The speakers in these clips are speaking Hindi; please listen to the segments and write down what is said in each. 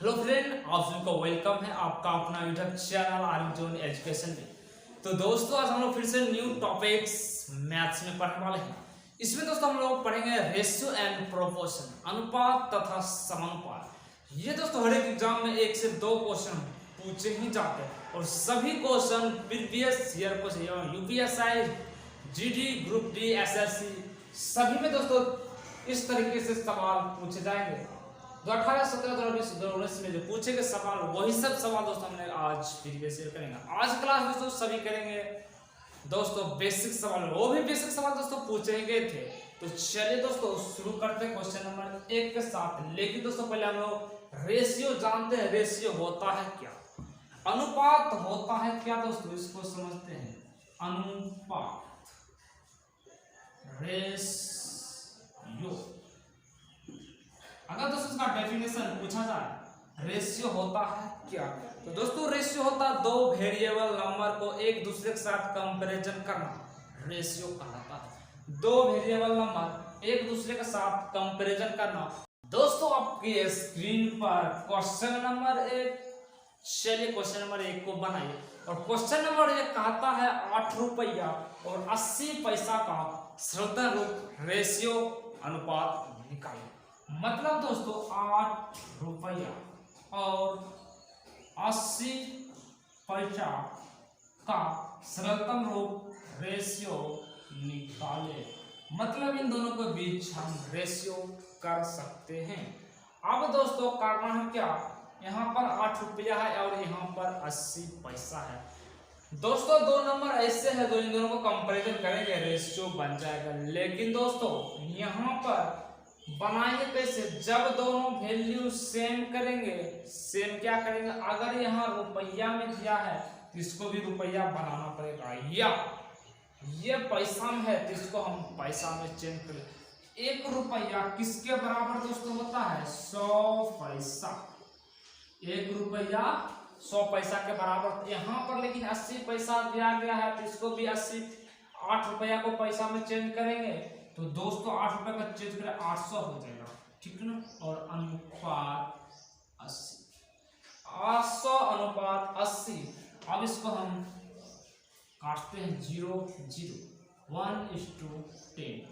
हेलो फ्रेंड, आप सभी को वेलकम है आपका अपना YouTube channel army zone education में। तो दोस्तों आज हम लोग फिर से न्यू टॉपिक्स मैथ्स में पढ़ने वाले हैं। इसमें दोस्तों हम लोग पढ़ेंगे रेशियो एंड प्रोपोर्शन, अनुपात तथा समानुपात। ये दोस्तों हर एक एग्जाम में 1 से 2 क्वेश्चन पूछे ही जाते हैं और सभी question previous year question UPSI, GD, group D, SSC सभी में दोस्तों इस तरीके से सवाल पूछे जाएंगे। 18, 17, 2019 में जो पूछे गए सवाल वही सब सवाल दोस्तों हमने आज प्रीवियस ईयर करेंगे। आज क्लास दोस्तों सभी करेंगे दोस्तों बेसिक सवाल, वो भी बेसिक सवाल दोस्तों पूछे गए थे। तो चलिए दोस्तों शुरू करते हैं क्वेश्चन नंबर 1 के साथ। लेकिन दोस्तों पहले हम लोग रेशियो जानते हैं। रेशियो होता है क्या, अनुपात होता है क्या दोस्तों, इसको समझते हैं। अनुपात, रेशियो, अगर दोस्तों इसका डेफिनेशन पूछा जाए रेशियो होता है क्या, तो दोस्तों रेशियो होता है 2 वेरिएबल नंबर को एक दूसरे के साथ कंपैरिजन करना, रेशियो कहलाता है। 2 वेरिएबल नंबर एक दूसरे के साथ कंपैरिजन करना। दोस्तों आपकी स्क्रीन पर क्वेश्चन नंबर 1, चलिए क्वेश्चन नंबर 1 को बनाइए। और क्वेश्चन नंबर 1 कहता है 8 रुपया और 80 पैसा का सरलतम रूप रेशियो अनुपात निकालिए। मतलब दोस्तों 8 रुपया और 80 पैसा का सरलतम रूप रेशियो निकाले। मतलब इन दोनों के बीच हम रेशियो कर सकते हैं। अब दोस्तों करना है क्या, यहाँ पर 8 रुपया है और यहाँ पर 80 पैसा है। दोस्तों 2 नंबर ऐसे हैं जो इन दोनों को कंपैरिजन करेंगे रेशियो बन जाएगा। लेकिन दोस्तों यहाँ पर बनाएंगे कैसे, जब दोनों वैल्यू सेम करेंगे। सेम क्या करेंगे, अगर यहाँ रुपया में दिया है तो इसको भी रुपया बनाना पड़ेगा, या ये पैसा में है तो इसको हम पैसा में चेंज करें। 1 रुपया किसके बराबर दोस्तों होता है, 100 पैसा। 1 रुपया 100 पैसा के बराबर। यहाँ पर लेकिन 80 पैसा दिया गया है तो इसको भी 80, 8 रुपया को पैसा में चेंज करेंगे तो दोस्तों 8 रुपए का चेंज करें 800 हो जाएगा, ठीक है ना। और अनुपात 80, 800 अनुपात 80। अब इसको हम काटते हैं 0, 0, 1:10,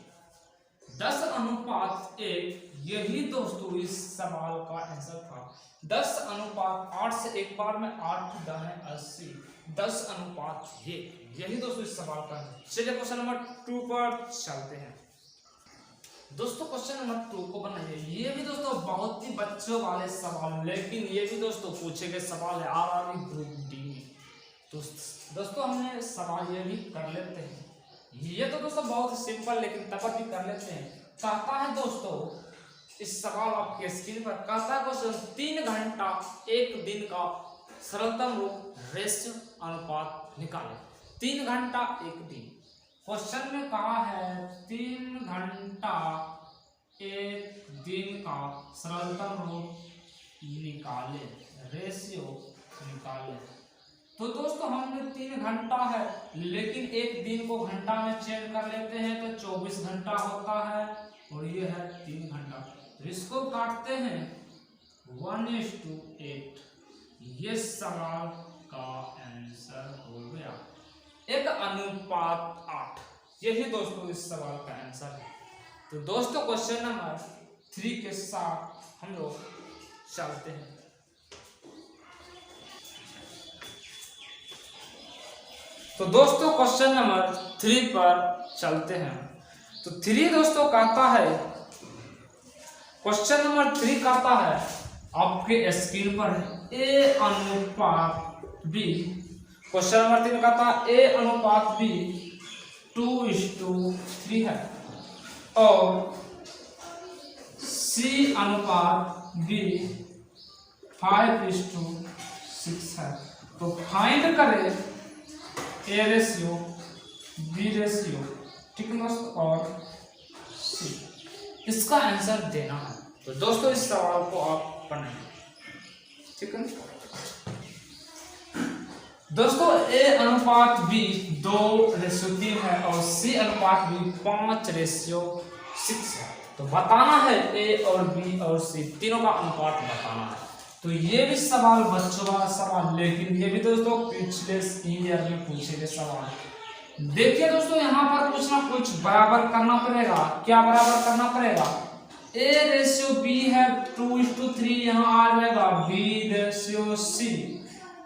10 अनुपात 1। यही दोस्तों इस सवाल का आंसर था। 10 अनुपात 8 से एक बार में 8 दाने 80, 10 अनुपात 1, यही दोस्तों इस सवाल का आंसर। चलिए क्वेश्चन नंबर 2 पर चलते हैं। दोस्तों क्वेश्चन नंबर 2 को बनाइए। ये भी दोस्तों बहुत ही बच्चों वाले सवाल, लेकिन ये भी दोस्तों पूछे गए सवाल है आरआरबी ग्रुप डी में। तो दोस्तों हमने सवाल ये भी कर लेते हैं। ये तो दोस्तों बहुत सिंपल लेकिन तब भी कर लेते हैं। कहता है दोस्तों इस सवाल आपके स्क्रीन पर, कहता है क्वेश्चन 3 घंटा 1 दिन का सरलतम रूप रेशियो अनुपात निकाले। 3 घंटा 1 दिन, क्वेश्चन में कहा है 3 घंटा 1 दिन का सरलतम रूप निकाले, रेशियो निकाले। तो दोस्तों हमने 3 घंटा है लेकिन 1 दिन को घंटा में चेंज कर लेते हैं तो 24 घंटा होता है और ये है 3 घंटा। तो इसको काटते हैं 1:8। ये सवाल का आंसर हो गया 1 अनुपात 8। यही दोस्तों इस सवाल का आंसर है। तो दोस्तों क्वेश्चन नंबर 3 के साथ हम लोग चलते हैं। तो दोस्तों क्वेश्चन नंबर 3 पर चलते हैं। तो 3 दोस्तों कहता है, क्वेश्चन नंबर 3 कहता है आपके स्क्रीन पर A अनुपात B। क्वेश्चन नंबर 3 कहता है A अनुपात B 2:3 है और C अनुपात B 5:6 है। तो फाइंड करें A रेशियो, B रेशियो, ठीक है दोस्तों, और C। इसका आंसर देना है। तो दोस्तों इस सवाल को आप बनाइए, ठीक है दोस्तों। A अनुपात B 2:3 है और C अनुपात B 5:6 है। तो बताना है A और B और C तीनों का अनुपात बताना है। तो ये भी सवाल बच्चों वाला सवाल, लेकिन ये भी दोस्तों पिछले ईयर में पूछे गए सवाल। देखिए दोस्तों, यहाँ पर कुछ ना कुछ बराबर करना पड़ेगा। क्या बराबर करना पड़ेगा? A/B है 2:3, यहाँ आ जाएगा B/C,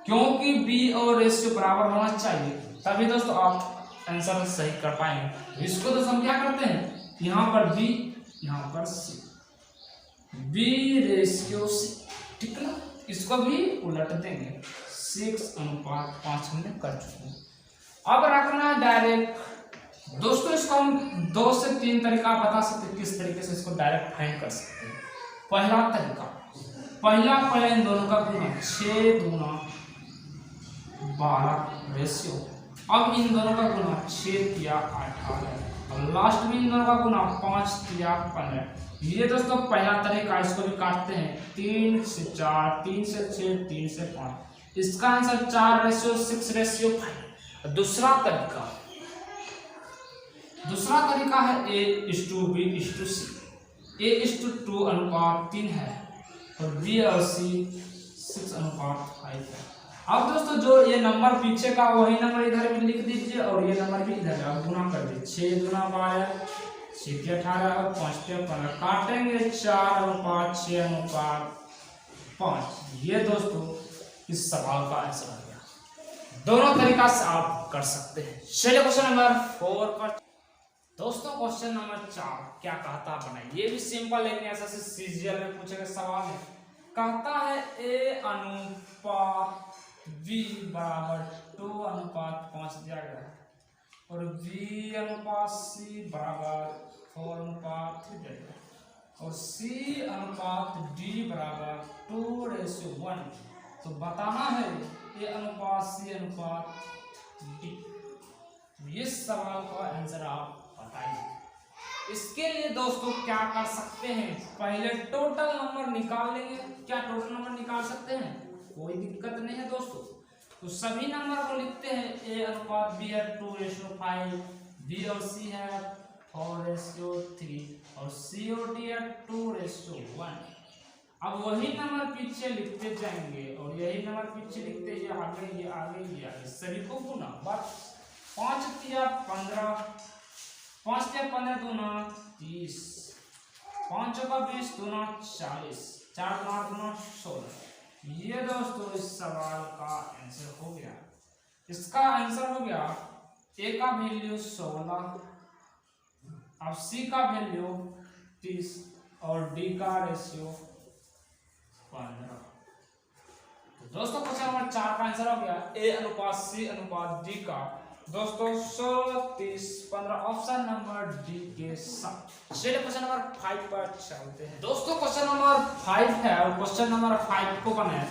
क्योंकि B और रेशियो बराबर होना चाहिए, तभी दोस्तों आप आंसर सही कर पाएंगे। इसको दोस्तों हम क्या करते हैं, यहाँ पर B, यहाँ पर C, B/C, ठीक है ना। इसको भी उलट देंगे, 6:5 हमने कर चुके हैं। अब रखना है डायरेक्ट। दोस्तों इसको हम 2 से 3 तरीका बता सकते हैं किस तरीके से इसको डायरेक्ट फाइंड कर सकते हैं। पहला तरीका, पहले इन दोनों का गुना 6 दूना 12 रेशियो। अब इन दोनों का गुना 6 तिया 18 और लास्ट में इन दोनों का गुना 5 तिया 15। ये दोस्तों पहला तरीका, इसको भी काटते हैं 3 से 4, 3 से 6, 3 से 5। इसका आंसर 4/6/5। दूसरा तरीका है A/B/C। A/2 अनुपात 3 है और B और C 6:5 है। अब दोस्तों जो ये नंबर पीछे का वही नंबर इधर भी लिख दीजिए और ये नंबर भी इधर आप गुना कर दीजिए। 6 दूना 12, 6 तिया 18 और 5 तिया 15। काटेंगे 4:6:5। ये दोस्तों इस सवाल का आंसर आ गया। दोनों तरीका से आप कर सकते हैं। चलिए क्वेश्चन नंबर 4 पर। दोस्तों क्वेश्चन नंबर 4 क्या कहता बनाइए। ये भी सिंपल है, ऐसा से सीजीएल में पूछे गए सवाल है। कहता है A अनुपात B बराबर 2:5 दिया गया है और B अनुपात C बराबर 4:3 दिया गया है और C अनुपात D बराबर 2:1। तो बताना है A अनुपात C अनुपात D। ये सवाल का आंसर आप बताइए। इसके लिए दोस्तों क्या कर सकते हैं, पहले टोटल नंबर निकाल लेंगे। क्या टोटल नंबर निकाल सकते हैं? कोई दिक्कत नहीं है दोस्तों। तो सभी नंबर को लिखते हैं। A अनुपात B है 2:5, B और C है 4:3 और C और D है 2:1। अब वही नंबर पीछे लिखते जाएंगे और यही नंबर पीछे लिखते, ये आगे सभी को गुना। बस 5 तिया 15, 5 तिया 15 दूना 30, 5 का 20 दूना 40, 4 दूना 16। ये दोस्तों इस सवाल का आंसर हो गया। इसका आंसर हो गया A का वैल्यू 16, अब C का वैल्यू 30 और D का रेशियो 15। तो दोस्तों क्वेश्चन नंबर 4 का आंसर हो गया A अनुपात C अनुपात D का दोस्तों 16, 30, 15 ऑप्शन नंबर डी के साथ। चलिए क्वेश्चन नंबर 5 पर चलते हैं। दोस्तों क्वेश्चन नंबर 5 है और क्वेश्चन नंबर 5 को बनाए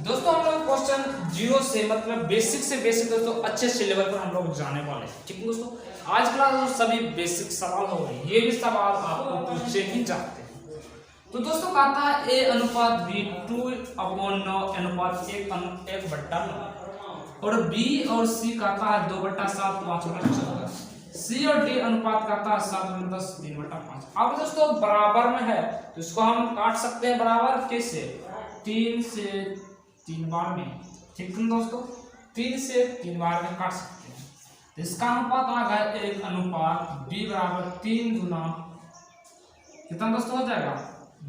दोस्तों हम लोग क्वेश्चन 0 से मतलब बेसिक से बेसिक दोस्तों अच्छे से लेवल पर हम लोग जाने वाले हैं। ठीक है दोस्तों, आज क्लास सभी बेसिक सवाल हो गए, ये भी सवाल आपको पूछे ही जाते हैं। तो दोस्तों कहता है A अनुपात B 2/9 अनुपात 1/9 और B और C कहता है 2/7 5/14। C और D अनुपात कहता है 7/10 3/5। अब दोस्तों बराबर में है तो इसको हम काट सकते हैं बराबर कैसे, 3 से 3 बार में। ठीक है दोस्तों, 3 से 3 बार में काट सकते हैं। तो इसका अनुपात आ गया 1 अनुपात B बराबर 3 गुना कितना दोस्तों हो जाएगा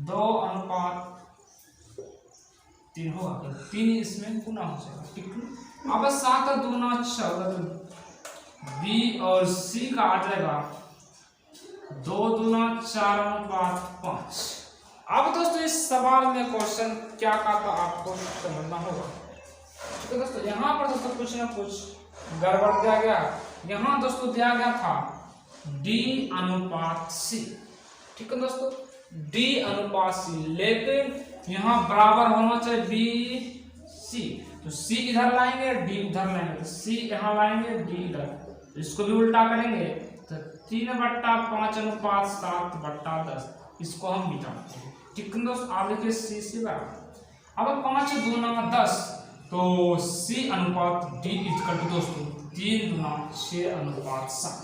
2/3 होगा, तो 3 इसमें गुना हो जाएगा। ठीक है, अब 7 दूना 14 B और C का आ जाएगा 2 दूना 4/5। अब दोस्तों इस सवाल में क्वेश्चन क्या का तो आपको समझना होगा। तो दोस्तों यहाँ पर दोस्तों कुछ ना कुछ गड़बड़ दिया गया। यहाँ दोस्तों दिया गया था D अनुपात C। ठीक है दोस्तों, D अनुपात C, लेकिन यहाँ बराबर होना चाहिए B C। तो C इधर लाएंगे D उधर लाएंगे, तो C यहाँ लाएंगे D इधर, तो इसको भी उल्टा करेंगे तो 3/5 अनुपात 7/10 इसको हम मिटाते हैं। ठीक है दोस्तों, आप देखिए C बराबर अब 5 दूना 10 तो C अनुपात D इक्वल दोस्तों 3 गुना 6/7।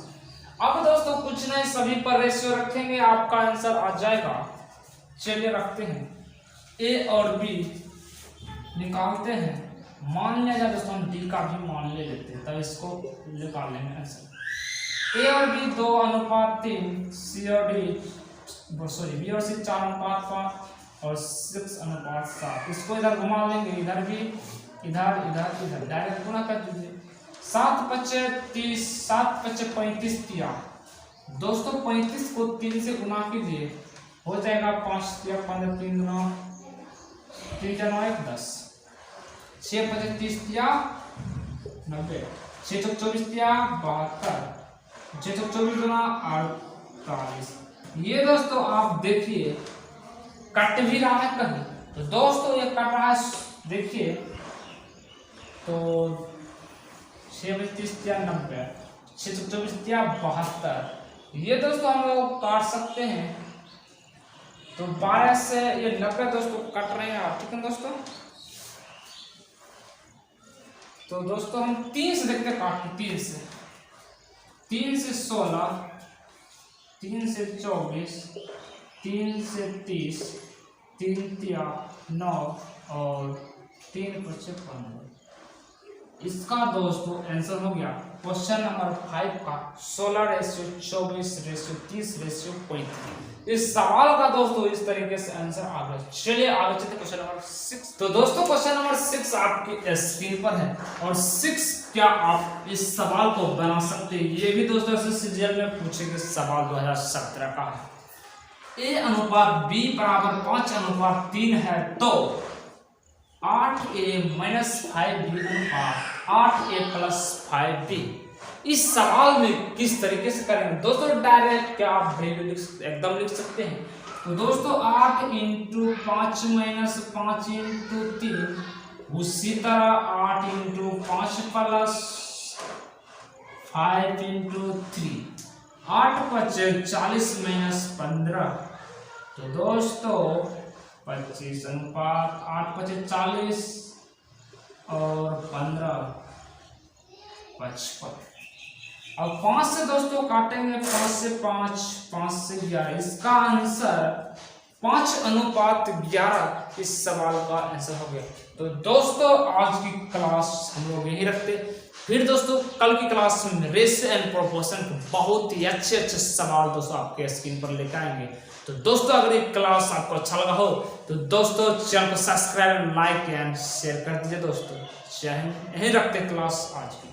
अब दोस्तों कुछ नहीं, सभी पर रेशियो रखेंगे, आपका आंसर आ जाएगा। चलिए रखते हैं A और B निकालते हैं, मान लिया जाए दोस्तों, हम डी का भी मान ले लेते हैं, तब इसको निकाल लेंगे आंसर। ए और बी 2:3, सी और डी सॉरी बी और सी 4:5 और 6:7। इसको इधर घुमा लेंगे, इधर भी, इधर इधर इधर, डायरेक्ट गुणा कर दीजिए। 7×5 = 30, 7×5 = 35 तिया। दोस्तों 35 को 3 से गुना कीजिए, हो जाएगा 5 या 15, 3 गुना 3 × 9 = 10, 6×5 = 30 तिया 90, 6 × 24 तिया 72, 6 × 24 गुना 48। ये दोस्तों आप देखिए कट भी रहा है कहीं, तो दोस्तों ये कट रहा है, देखिए तो 6×30 = 90, 6 × 24 = 72। ये दोस्तों हम लोग काट सकते हैं, तो 12 से ये 90 दोस्तों कट रहे हैं, ठीक है दोस्तों। तो दोस्तों हम 3 से देखते काट, 3 से 16, 3 से 24, 3 से 30, 3 तिया 9 और 3×5 = 15। इसका दोस्तों आंसर हो गया क्वेश्चन नंबर 5 का 16:24:30:35। इस सवाल का दोस्तों इस तरीके से आंसर आ गया। चलिए आगे चलते क्वेश्चन नंबर 6। तो दोस्तों क्वेश्चन नंबर 6 आपकी स्क्रीन पर है, और 6 क्या आप इस सवाल को बना सकते हैं? ये भी दोस्तों सीजीएल में पूछे गए सवाल 2017 का है। A अनुपात B = 5:3 है, तो 8A - 5B अनुपात 8A + 5B इस सवाल में किस तरीके से करेंगे दोस्तों? डायरेक्ट क्या आप एकदम लिख सकते हैं। तो दोस्तों 8 × 5 - 5 × 3, उसी तरह 8 × 5 + 5 × 3, 8×5 = 40 - 15। तो दोस्तों 25 अनुपात 8×5 = 40 और 15 55। अब 5 से दोस्तों काटेंगे, 5 से 5, 5 से 11। इसका आंसर 5:11 इस सवाल का आंसर हो गया। तो दोस्तों आज की क्लास हम लोग यही रखते, फिर दोस्तों कल की क्लास में रेशियो एंड प्रोपोर्शन के बहुत ही अच्छे सवाल दोस्तों आपके स्क्रीन पर लेकर आएंगे। तो दोस्तों अगर ये क्लास आपको अच्छा लगा हो तो दोस्तों चैनल को सब्सक्राइब, लाइक एंड शेयर कर दीजिए दोस्तों। यही रखते क्लास आज की।